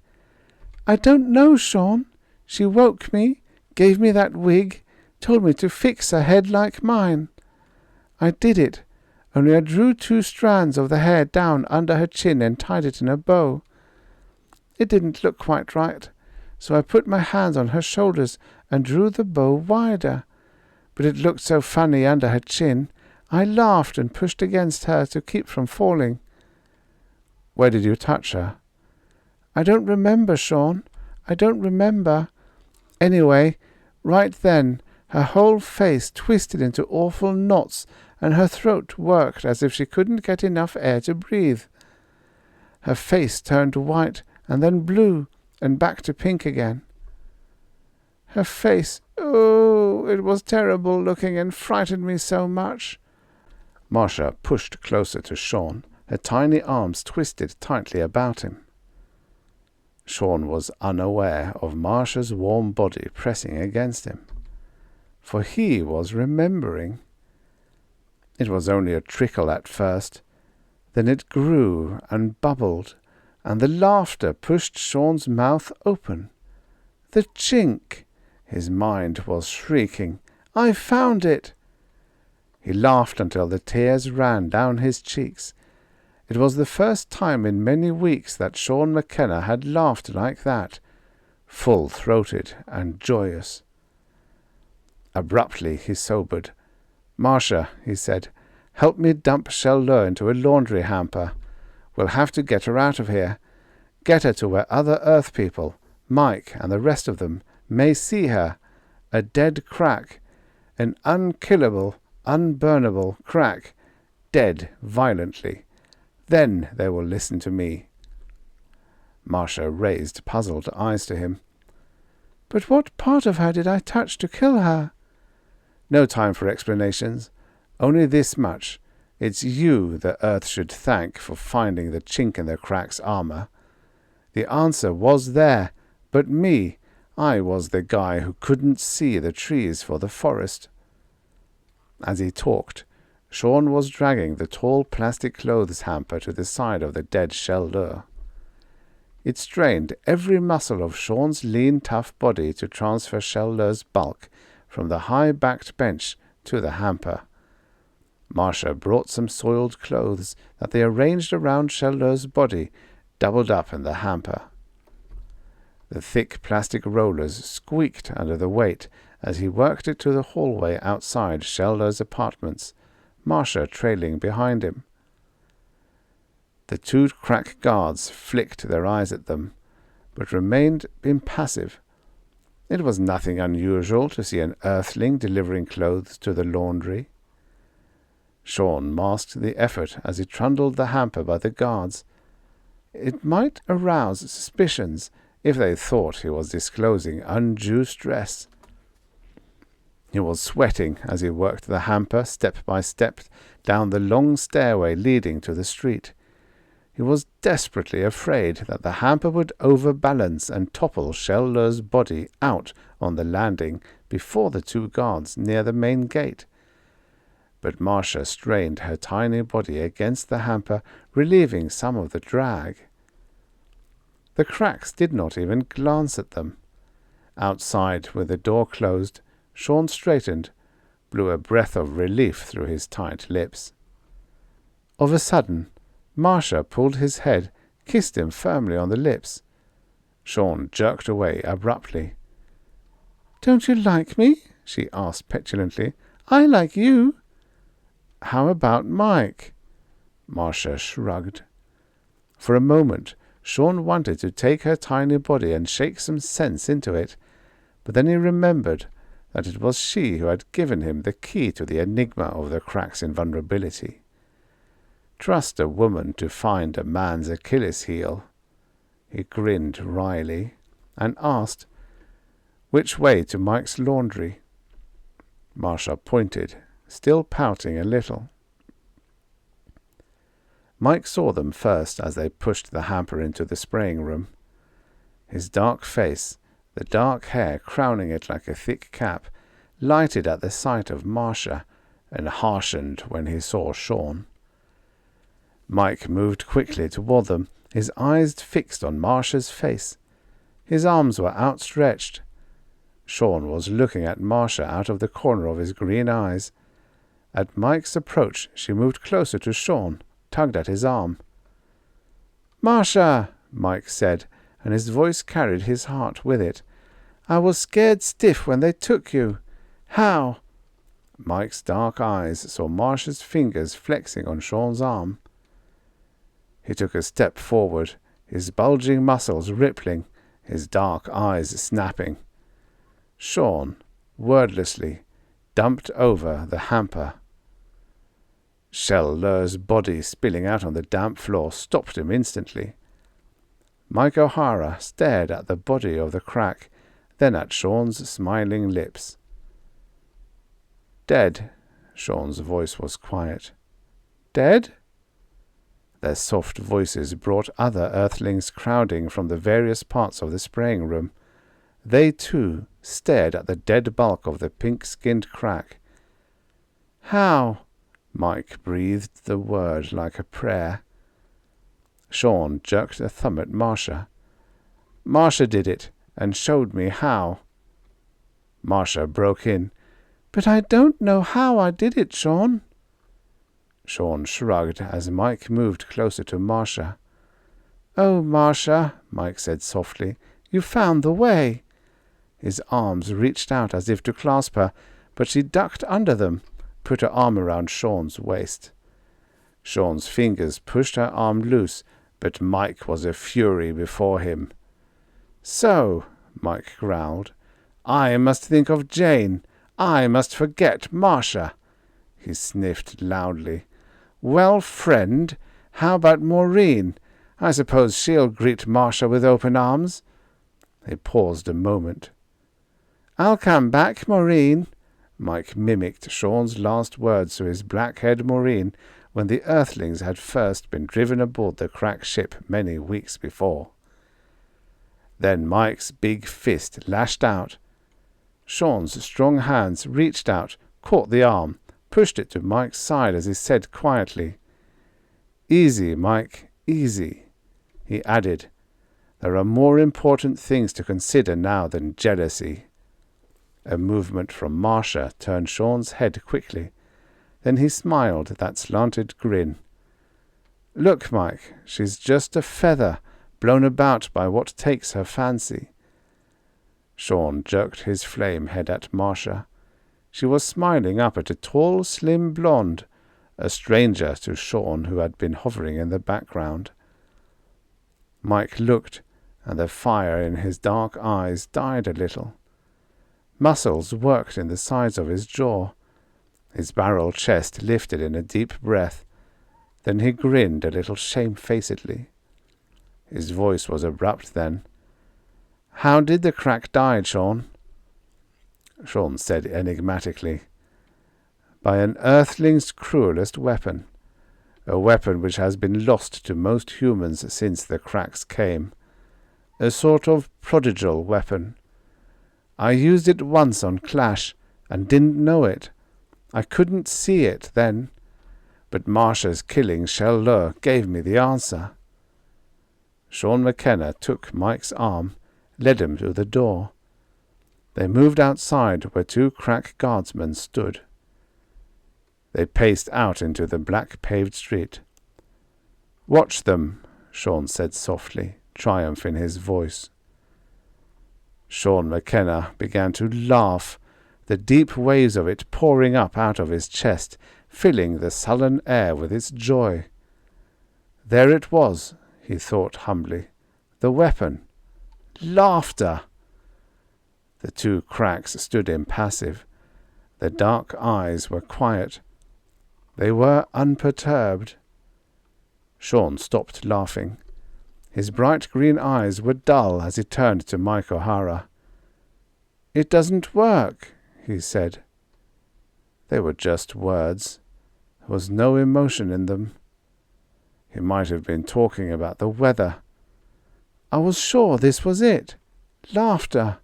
S1: "I don't know, Sean. She woke me, gave me that wig, told me to fix a head like mine. I did it, only I drew 2 strands of the hair down under her chin and tied it in a bow. It didn't look quite right, so I put my hands on her shoulders and drew the bow wider. But it looked so funny under her chin, I laughed and pushed against her to keep from falling." "Where did you touch her?" "I don't remember, Sean. I don't remember. Anyway, right then, her whole face twisted into awful knots, and her throat worked as if she couldn't get enough air to breathe. Her face turned white, and then blue, and back to pink again. Her face, oh, it was terrible looking and frightened me so much. Marcia pushed closer to Sean, her tiny arms twisted tightly about him. Sean was unaware of Marcia's warm body pressing against him, for he was remembering. It was only a trickle at first, then it grew and bubbled, and the laughter pushed Sean's mouth open. The chink! His mind was shrieking. I found it! He laughed until the tears ran down his cheeks. It was the first time in many weeks that Sean McKenna had laughed like that, full-throated and joyous. Abruptly he sobered. Marcia, he said, help me dump Sheldon into a laundry hamper. We'll have to get her out of here. Get her to where other Earth people, Mike and the rest of them, may see her, a dead Krak, an unkillable, unburnable Krak, dead violently. Then they will listen to me. Marcia raised puzzled eyes to him. But what part of her did I touch to kill her? No time for explanations. Only this much. It's you the Earth should thank for finding the chink in the Krak's armor. The answer was there, but me, I was the guy who couldn't see the trees for the forest. As he talked, Sean was dragging the tall plastic clothes hamper to the side of the dead Sheldon. It strained every muscle of Sean's lean, tough body to transfer Sheldon's bulk from the high-backed bench to the hamper. Marcia brought some soiled clothes that they arranged around Sheldon's body, doubled up in the hamper. The thick plastic rollers squeaked under the weight as he worked it to the hallway outside Sheldon's apartments, Marcia trailing behind him. The two Krak guards flicked their eyes at them, but remained impassive. It was nothing unusual to see an Earthling delivering clothes to the laundry. Sean masked the effort as he trundled the hamper by the guards. It might arouse suspicions if they thought he was disclosing undue stress. He was sweating as he worked the hamper step by step down the long stairway leading to the street. He was desperately afraid that the hamper would overbalance and topple Sheldon's body out on the landing before the two guards near the main gate. But Marcia strained her tiny body against the hamper, relieving some of the drag. The Kraks did not even glance at them. Outside, with the door closed, Sean straightened, blew a breath of relief through his tight lips. Of a sudden, Marcia pulled his head, kissed him firmly on the lips. Sean jerked away abruptly. "Don't you like me?" she asked petulantly. "I like you." "How about Mike?" Marcia shrugged. For a moment, Sean wanted to take her tiny body and shake some sense into it, but then he remembered that it was she who had given him the key to the enigma of the Krak's invulnerability. Trust a woman to find a man's Achilles heel. He grinned wryly and asked, "Which way to Mike's laundry?" Marcia pointed, still pouting a little. Mike saw them first as they pushed the hamper into the spraying room. His dark face, the dark hair crowning it like a thick cap, lighted at the sight of Marcia and harshened when he saw Sean. Mike moved quickly toward them, his eyes fixed on Marcia's face. His arms were outstretched. Sean was looking at Marcia out of the corner of his green eyes. At Mike's approach, she moved closer to Sean, tugged at his arm. "Marcia," Mike said, and his voice carried his heart with it. "I was scared stiff when they took you. How?" Mike's dark eyes saw Marcia's fingers flexing on Sean's arm. He took a step forward, his bulging muscles rippling, his dark eyes snapping. Sean, wordlessly, dumped over the hamper. Shell-Lur's body spilling out on the damp floor stopped him instantly. Mike O'Hara stared at the body of the Krak, then at Sean's smiling lips. "Dead," Sean's voice was quiet. "Dead?" Their soft voices brought other earthlings crowding from the various parts of the spraying room. They, too, stared at the dead bulk of the pink-skinned Krak. "How?" Mike breathed the word like a prayer. Sean jerked a thumb at Marcia. "Marcia did it, and showed me how." Marcia broke in. "But I don't know how I did it, Sean." Sean shrugged as Mike moved closer to Marcia. "Oh, Marcia," Mike said softly, "you found the way." His arms reached out as if to clasp her, but she ducked under them, put her arm around Sean's waist. Sean's fingers pushed her arm loose, but Mike was a fury before him. "So," Mike growled, "I must think of Jane. I must forget Marcia." He sniffed loudly. "Well, friend, how about Maureen? I suppose she'll greet Marcia with open arms." They paused a moment. "I'll come back, Maureen." Mike mimicked Sean's last words to his black-haired Maureen when the Earthlings had first been driven aboard the Krak ship many weeks before. Then Mike's big fist lashed out. Sean's strong hands reached out, caught the arm, pushed it to Mike's side as he said quietly, "Easy, Mike, easy." He added, "There are more important things to consider now than jealousy." A movement from Marcia turned Sean's head quickly. Then he smiled that slanted grin. "Look, Mike, she's just a feather, blown about by what takes her fancy." Sean jerked his flame head at Marcia. She was smiling up at a tall, slim blonde, a stranger to Sean who had been hovering in the background. Mike looked, and the fire in his dark eyes died a little. Muscles worked in the sides of his jaw. His barrel chest lifted in a deep breath. Then he grinned a little shamefacedly. His voice was abrupt then. "How did the Krak die, Sean?" Sean said enigmatically, "By an Earthling's cruelest weapon. A weapon which has been lost to most humans since the Kraks came. A sort of Prodigal Weapon. I used it once on Clash, and didn't know it. I couldn't see it then. But Marcia's killing Shell-Lur gave me the answer." Sean McKenna took Mike's arm, led him to the door. They moved outside where two Krak guardsmen stood. They paced out into the black-paved street. "Watch them," Sean said softly, triumph in his voice. Sean McKenna began to laugh, the deep waves of it pouring up out of his chest, filling the sullen air with its joy. There it was, he thought humbly, the weapon. Laughter! The two Kraks stood impassive. Their dark eyes were quiet. They were unperturbed. Sean stopped laughing. His bright green eyes were dull as he turned to Mike O'Hara. "It doesn't work," he said. They were just words. There was no emotion in them. He might have been talking about the weather. "I was sure this was it. Laughter.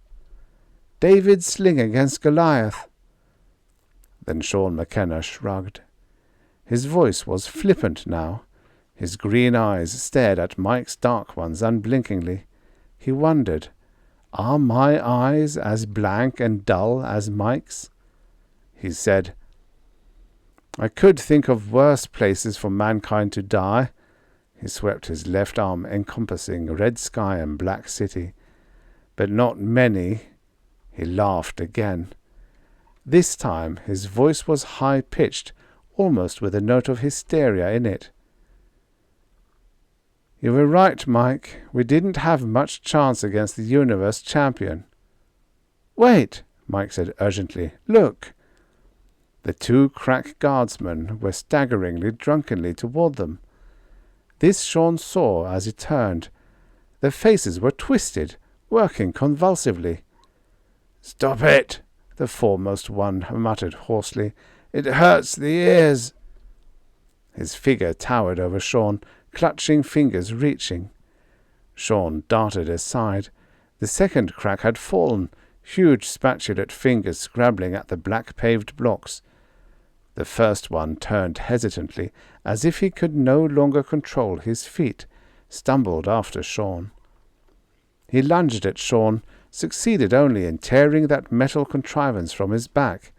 S1: David's sling against Goliath." Then Sean McKenna shrugged. His voice was flippant now. His green eyes stared at Mike's dark ones unblinkingly. He wondered, are my eyes as blank and dull as Mike's? He said, "I could think of worse places for mankind to die." He swept his left arm encompassing red sky and black city. "But not many." He laughed again. This time his voice was high-pitched, almost with a note of hysteria in it. You were right, Mike. We didn't have much chance against the universe champion. Wait, Mike said urgently. Look. The two Krak guardsmen were staggeringly drunkenly toward them. This Sean saw as he turned. Their faces were twisted, working convulsively. "Stop it!" the foremost one muttered hoarsely. "It hurts the ears." His figure towered over Sean, clutching fingers reaching. Sean darted aside. The second Krak had fallen, huge spatulate fingers scrabbling at the black-paved blocks. The first one turned hesitantly, as if he could no longer control his feet, stumbled after Sean. He lunged at Sean, succeeded only in tearing that metal contrivance from his back.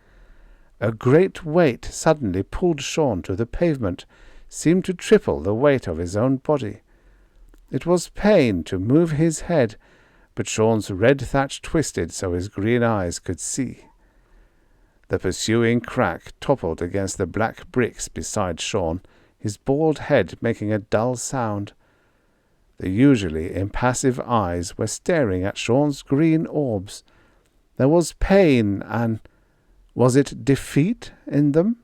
S1: A great weight suddenly pulled Sean to the pavement, seemed to triple the weight of his own body. It was pain to move his head, but Sean's red thatch twisted so his green eyes could see. The pursuing Krak toppled against the black bricks beside Sean, his bald head making a dull sound. The usually impassive eyes were staring at Sean's green orbs. There was pain and, was it defeat in them?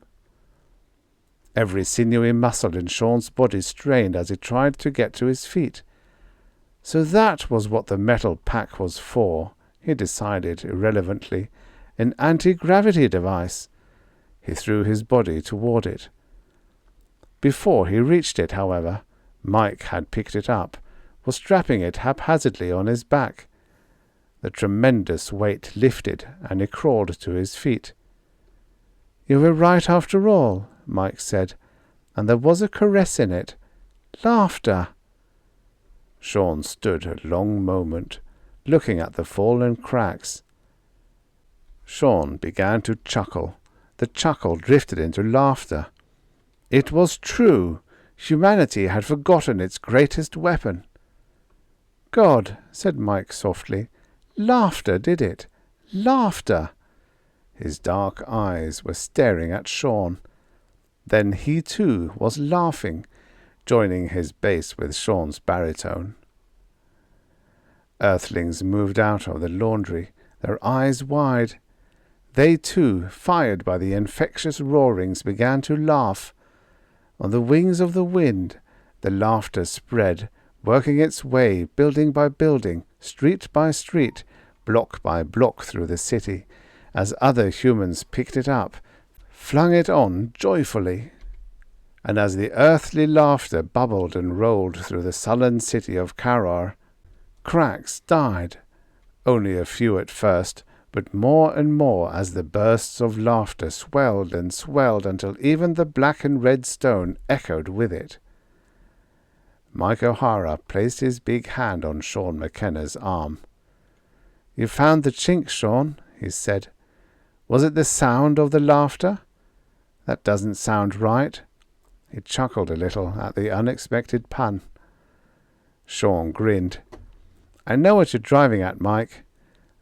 S1: Every sinewy muscle in Sean's body strained as he tried to get to his feet. So that was what the metal pack was for, he decided irrelevantly. An anti-gravity device. He threw his body toward it. Before he reached it, however, Mike had picked it up, was strapping it haphazardly on his back. The tremendous weight lifted, and he crawled to his feet. "You were right after all," Mike said, and there was a caress in it. Laughter. Sean stood a long moment, looking at the fallen Kraks. Sean began to chuckle. The chuckle drifted into laughter. It was true. Humanity had forgotten its greatest weapon. "God," said Mike softly. "Laughter did it. Laughter." His dark eyes were staring at Sean. Then he too was laughing, joining his bass with Sean's baritone. Earthlings moved out of the laundry, their eyes wide. They too, fired by the infectious roarings, began to laugh. On the wings of the wind, the laughter spread, working its way, building by building, street by street, block by block through the city, as other humans picked it up, flung it on joyfully. And as the earthly laughter bubbled and rolled through the sullen city of Karrar, Kraks died. Only a few at first, but more and more as the bursts of laughter swelled and swelled until even the black and red stone echoed with it. Mike O'Hara placed his big hand on Sean McKenna's arm. "You found the chink, Sean," he said. "Was it the sound of the laughter? That doesn't sound right." He chuckled a little at the unexpected pun. Sean grinned. "I know what you're driving at, Mike.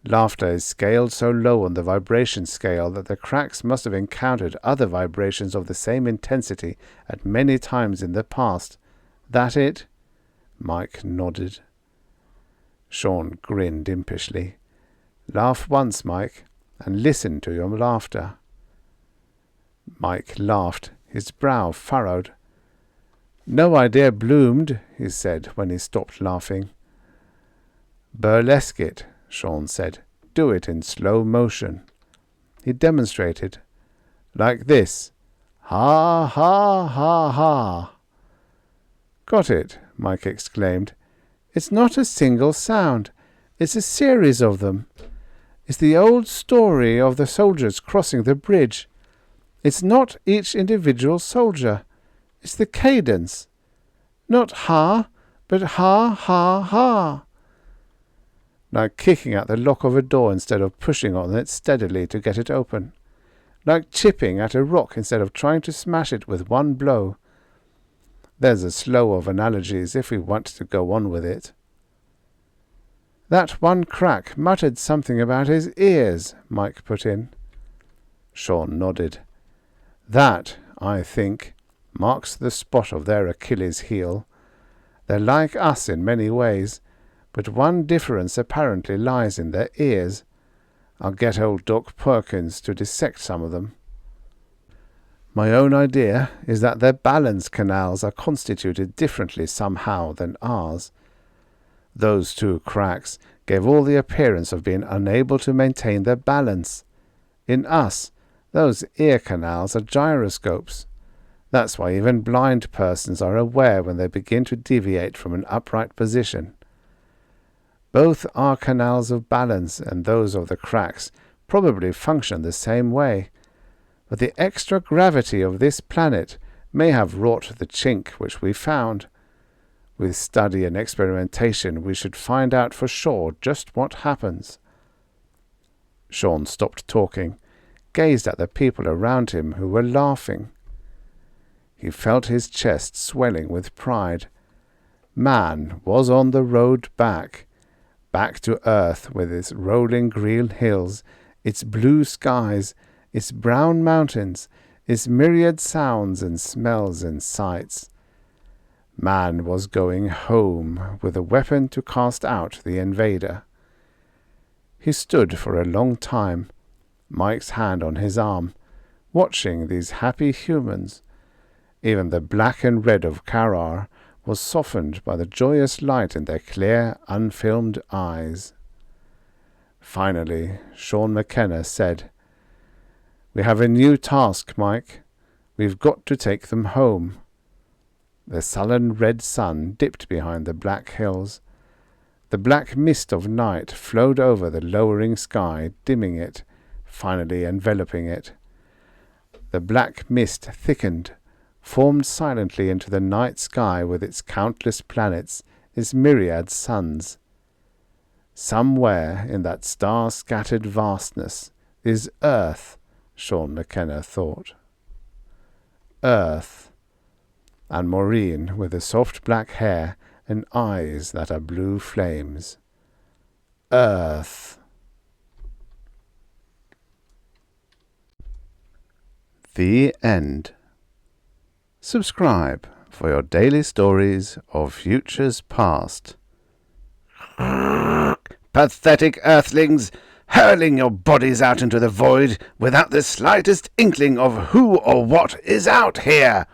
S1: Laughter is scaled so low on the vibration scale that the Kraks must have encountered other vibrations of the same intensity at many times in the past. That it?" Mike nodded. Sean grinned impishly. "Laugh once, Mike, and listen to your laughter." Mike laughed, his brow furrowed. "No idea bloomed," he said when he stopped laughing. "Burlesque it," Sean said. "Do it in slow motion." He demonstrated. "Like this. Ha, ha, ha, ha." "Got it," Mike exclaimed. "It's not a single sound. It's a series of them. It's the old story of the soldiers crossing the bridge. It's not each individual soldier. It's the cadence. Not ha, but ha, ha, ha. Like kicking at the lock of a door instead of pushing on it steadily to get it open. Like chipping at a rock instead of trying to smash it with one blow. There's a slow of analogies if we want to go on with it." "That one Krak muttered something about his ears," Mike put in. Sean nodded. "That, I think, marks the spot of their Achilles' heel. They're like us in many ways, but one difference apparently lies in their ears. I'll get old Doc Perkins to dissect some of them. My own idea is that their balance canals are constituted differently somehow than ours. Those two Kraks gave all the appearance of being unable to maintain their balance. In us, those ear canals are gyroscopes. That's why even blind persons are aware when they begin to deviate from an upright position. Both our canals of balance and those of the Kraks probably function the same way, but the extra gravity of this planet may have wrought the chink which we found. With study and experimentation we should find out for sure just what happens. Sean stopped talking, gazed at the people around him who were laughing. He felt his chest swelling with pride. Man was on the road back to Earth with its rolling green hills, its blue skies, its brown mountains, its myriad sounds and smells and sights. Man was going home with a weapon to cast out the invader. He stood for a long time, Mike's hand on his arm, watching these happy humans. Even the black and red of Karrar was softened by the joyous light in their clear, unfilmed eyes. Finally, Sean McKenna said, "We have a new task, Mike. We've got to take them home." The sullen red sun dipped behind the black hills. The black mist of night flowed over the lowering sky, dimming it, finally enveloping it. The black mist thickened, formed silently into the night sky with its countless planets, its myriad suns. Somewhere in that star-scattered vastness is Earth, Sean McKenna thought. Earth, and Maureen with the soft black hair and eyes that are blue flames. Earth. The end. Subscribe for your daily stories of futures past. Pathetic earthlings, hurling your bodies out into the void without the slightest inkling of who or what is out here.